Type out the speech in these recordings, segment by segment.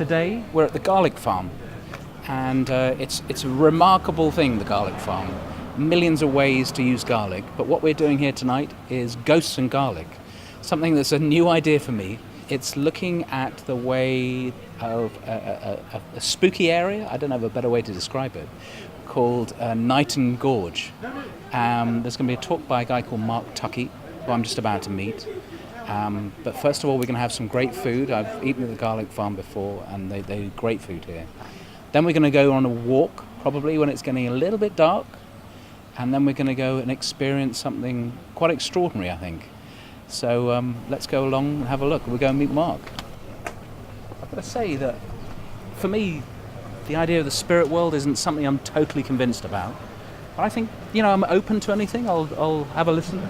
Today we're at the garlic farm, and it's a remarkable thing, the garlic farm. Millions of ways to use garlic, but what we're doing here tonight is ghosts and garlic, something that's a new idea for me. It's looking at the way of a spooky area, I don't have a better way to describe it, called Knighton Gorge. There's going to be a talk by a guy called Mark Tuckey, who I'm just about to meet. But first of all, we're going to have some great food. I've eaten at the garlic farm before, and they do great food here. Then we're going to go on a walk, probably when it's getting a little bit dark, and then we're going to go and experience something quite extraordinary, I think. So let's go along and have a look. We'll go and meet Mark. I've got to say that, for me, the idea of the spirit world isn't something I'm totally convinced about. But I think, I'm open to anything. I'll have a listen,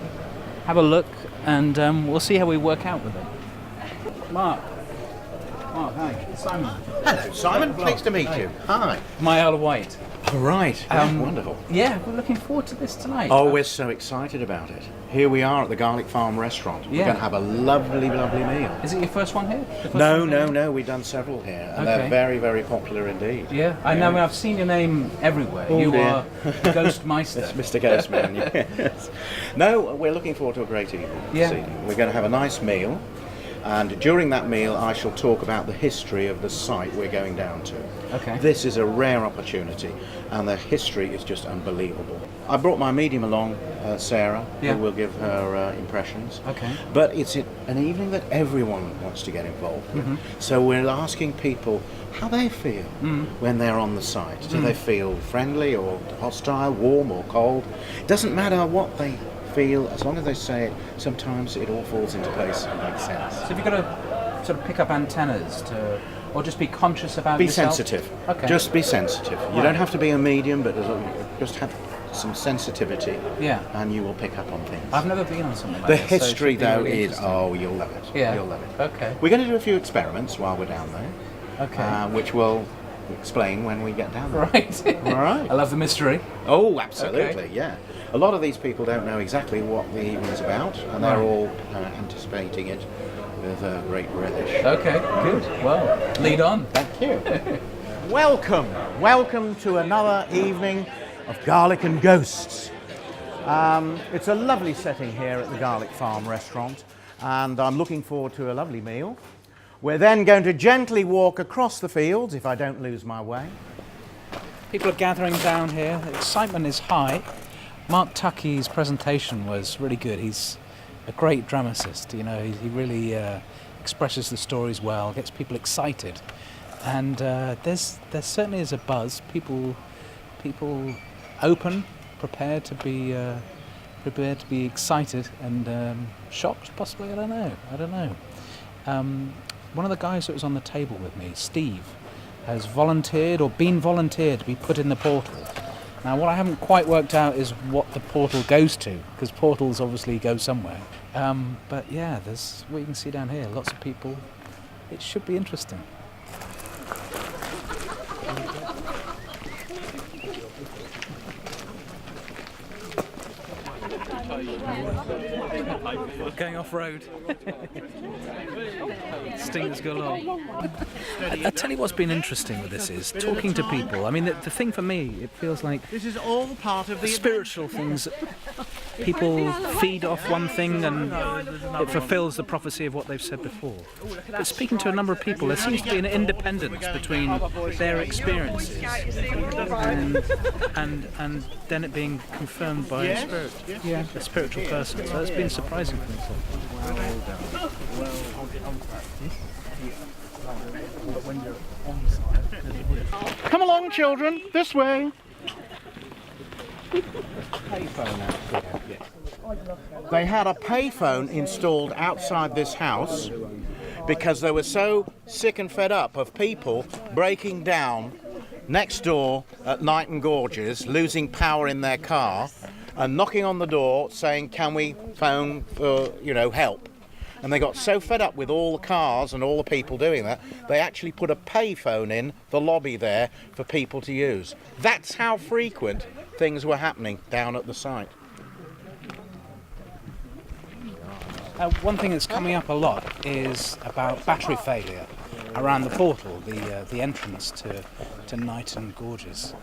have a look, and we'll see how we work out with it. Mark, hi. Simon. Hello, Simon. Pleased to meet you. Hi. My Isle of Wight. All right. Wonderful. Yeah, we're looking forward to this tonight. Oh, we're so excited about it. Here we are at the Garlic Farm restaurant. We're going to have a lovely, lovely meal. Is it your first one here? No. We've done several here, and they're very, very popular indeed. Yeah, I know. I've seen your name everywhere. Oh, you dear. are Ghostmeister. It's Mr. Ghostman, yes. No, we're looking forward to a great evening this evening. We're going to have a nice meal. And during that meal, I shall talk about the history of the site we're going down to. Okay. This is a rare opportunity, and the history is just unbelievable. I brought my medium along, Sarah, who will give her impressions. Okay. But it's an evening that everyone wants to get involved with. So we're asking people how they feel when they're on the site. Do they feel friendly or hostile, warm or cold? It doesn't matter what they feel, as long as they say it. Sometimes it all falls into place and makes sense. So have you got to sort of pick up antennas or just be conscious about be yourself? sensitive. Okay. Just be sensitive. You don't have to be a medium, but just have some sensitivity. Yeah. And you will pick up on things. I've never been on something like the this. history, so though, really is you'll love it. Yeah. You'll love it. Okay. We're going to do a few experiments while we're down there. Okay. Which we'll explain when we get down there. Right. All right. I love the mystery. Oh, absolutely. Okay. Yeah. A lot of these people don't know exactly what the evening is about, and they're all anticipating it with a great relish. Okay, good. Well, lead on. Thank you. Welcome to another evening of Garlic and Ghosts. It's a lovely setting here at the Garlic Farm restaurant, and I'm looking forward to a lovely meal. We're then going to gently walk across the fields, if I don't lose my way. People are gathering down here. The excitement is high. Mark Tuckey's presentation was really good. He's a great dramatist. He really expresses the stories well, gets people excited, and there certainly is a buzz. People open, prepared to be excited and shocked, possibly. I don't know. One of the guys that was on the table with me, Steve, has volunteered to be put in the portal. Now, what I haven't quite worked out is what the portal goes to, because portals obviously go somewhere. But yeah, there's what you can see down here. Lots of people. It should be interesting. Going off road. Stingers galore. I tell you what's been interesting with this is talking to people. I mean, the thing for me, it feels like This is all part of the spiritual things. People feed off one thing and it fulfills the prophecy of what they've said before. But speaking to a number of people, there seems to be an independence between their experiences and then it being confirmed by a spiritual person. So that's been surprising for me. Come along, children, this way. They had a payphone installed outside this house because they were so sick and fed up of people breaking down next door at Knighton Gorges, losing power in their car, and knocking on the door saying, "Can we phone for, help?" And they got so fed up with all the cars and all the people doing that, they actually put a payphone in the lobby there for people to use. That's how frequent things were happening down at the site. One thing that's coming up a lot is about battery failure. around the portal, the entrance to Knighton Gorges.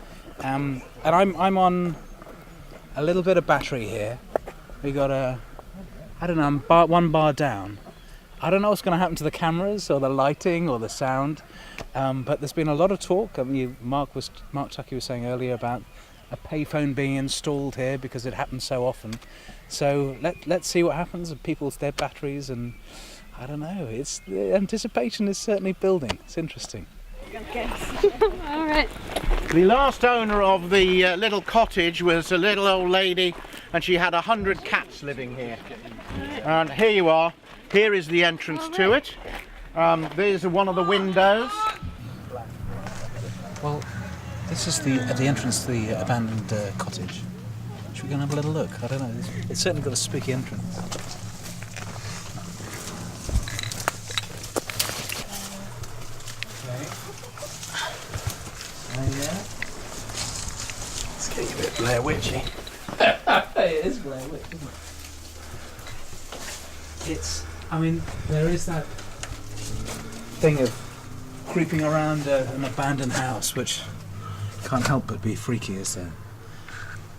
And I'm on a little bit of battery here. We got one bar down. I don't know what's going to happen to the cameras or the lighting or the sound, but there's been a lot of talk. Mark Tuckey was saying earlier about a payphone being installed here because it happens so often. So let's see what happens with people's dead batteries, and I don't know. The anticipation is certainly building. It's interesting. All right. The last owner of the little cottage was a little old lady, and she had 100 cats living here. And here you are. Here is the entrance to it. There's one of the windows. Well, this is the entrance to the abandoned cottage. Should we go and have a little look? I don't know. It's certainly got a spooky entrance. It's getting a bit Blair Witchy. It is Blair Witch, isn't it? There is that thing of creeping around an abandoned house, which can't help but be freaky, is there?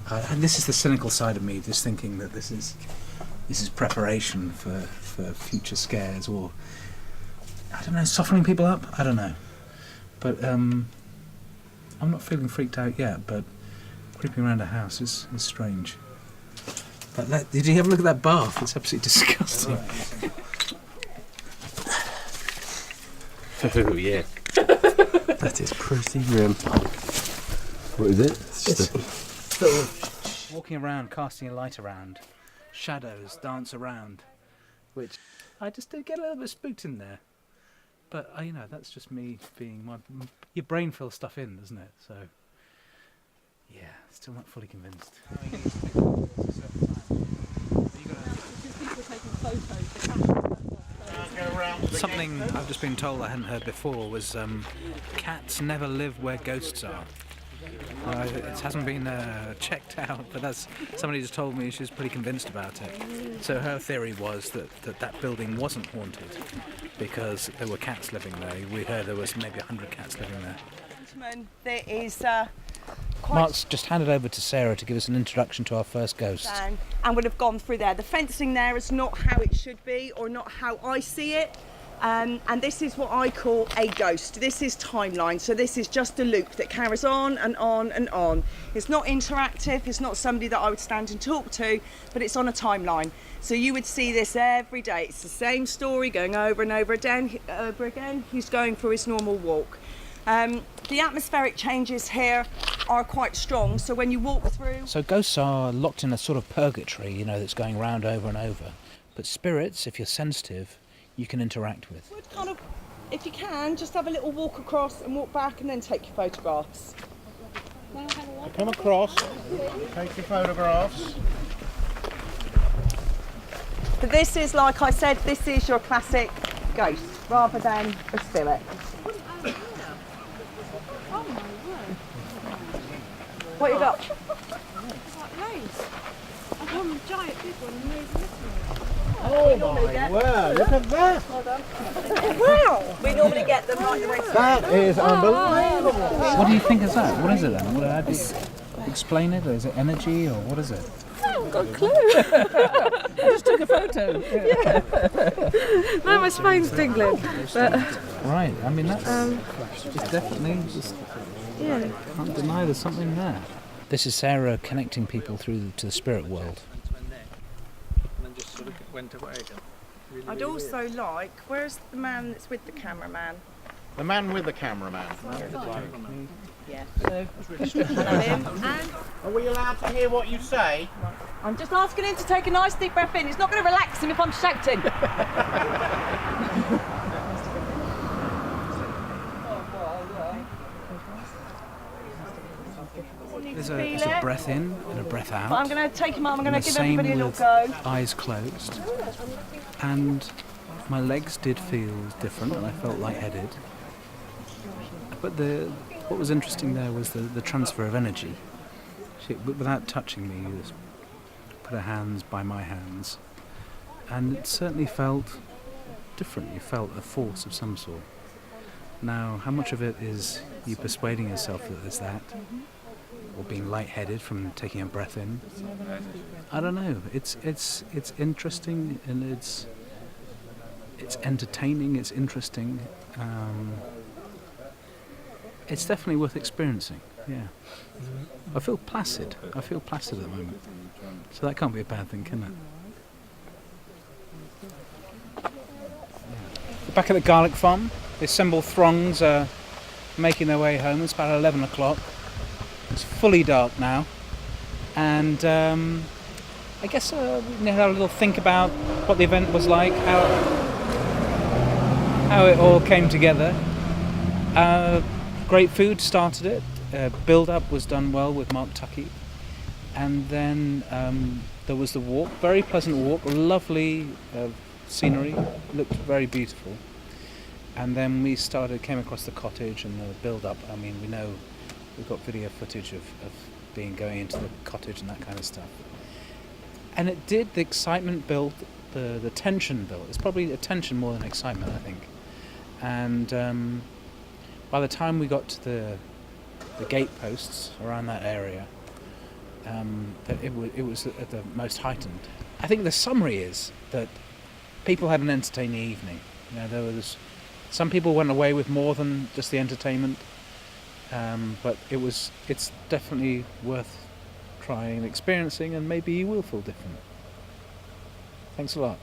And this is the cynical side of me, just thinking that this is preparation for future scares, or I don't know, softening people up. I don't know, but I'm not feeling freaked out yet. But creeping around a house is strange. But did you have a look at that bath? It's absolutely disgusting. Oh yeah. That is pretty grim. What is it? It's just Walking around, casting a light around, shadows dance around, which I just did get a little bit spooked in there. But that's just me being your brain fills stuff in, doesn't it? So yeah, still not fully convinced. Something I've just been told I hadn't heard before was cats never live where ghosts are. It hasn't been checked out, but that's somebody just told me. She's pretty convinced about it. So her theory was that building wasn't haunted because there were cats living there. We heard there was maybe 100 cats living there. Gentlemen, there is Mark's just handed over to Sarah to give us an introduction to our first ghost. And would have gone through there. The fencing there is not how it should be, or not how I see it. And this is what I call a ghost. This is timeline, so this is just a loop that carries on and on and on. It's not interactive, it's not somebody that I would stand and talk to, but it's on a timeline. So you would see this every day. It's the same story going over and over again. He's going through his normal walk. The atmospheric changes here are quite strong, so when you walk through... So ghosts are locked in a sort of purgatory, that's going round over and over. But spirits, if you're sensitive, you can interact with. Would kind of, if you can, just have a little walk across and walk back and then take your photographs. Come across, take your photographs. But this is, like I said, this is your classic ghost rather than a spirit. What you got? Oh my word, look at that! Wow! We normally get them right the way through. That is unbelievable! What do you think is that? What is it then? How do you explain it? Or is it energy, or what is it? I haven't got a clue. I just took a photo. Yeah. No, my spine's tingling. But, right, that's it's definitely just... yeah. Can't deny there's something there. This is Sarah connecting people through to the spirit world. I'd also like, where's the man that's with the cameraman? The man with the cameraman. Yeah. And Are we allowed to hear what you say? I'm just asking him to take a nice deep breath in. It's not going to relax him if I'm shouting. There's a breath in and a breath out. But I'm going to take him out. I'm going to give Same everybody a little with go. eyes closed. And my legs did feel different and I felt lightheaded. But what was interesting there was the transfer of energy. Without touching me, just put her hands by my hands. And it certainly felt different. You felt a force of some sort. Now, how much of it is you persuading yourself that there's that, or being lightheaded from taking a breath in? I don't know. It's interesting, and it's entertaining. It's interesting. It's definitely worth experiencing. Yeah. I feel placid. I feel placid at the moment. So that can't be a bad thing, can it? Back at the garlic farm, the assembled throngs are making their way home. It's about 11 o'clock. It's fully dark now. And I guess we need to have a little think about what the event was like, how it all came together. Great food started it. Build-up was done well with Mark Tuckey. And then there was the walk, very pleasant walk, lovely scenery, looked very beautiful. And then we came across the cottage and the build-up. I mean, we know we've got video footage of going into the cottage and that kind of stuff. And the excitement built, the tension built. It's probably a tension more than excitement, I think. And by the time we got to the gate posts around that area, it was at the most heightened. I think the summary is that people had an entertaining evening. You know, there was some people went away with more than just the entertainment, but it's definitely worth trying and experiencing, and maybe you will feel different. Thanks a lot.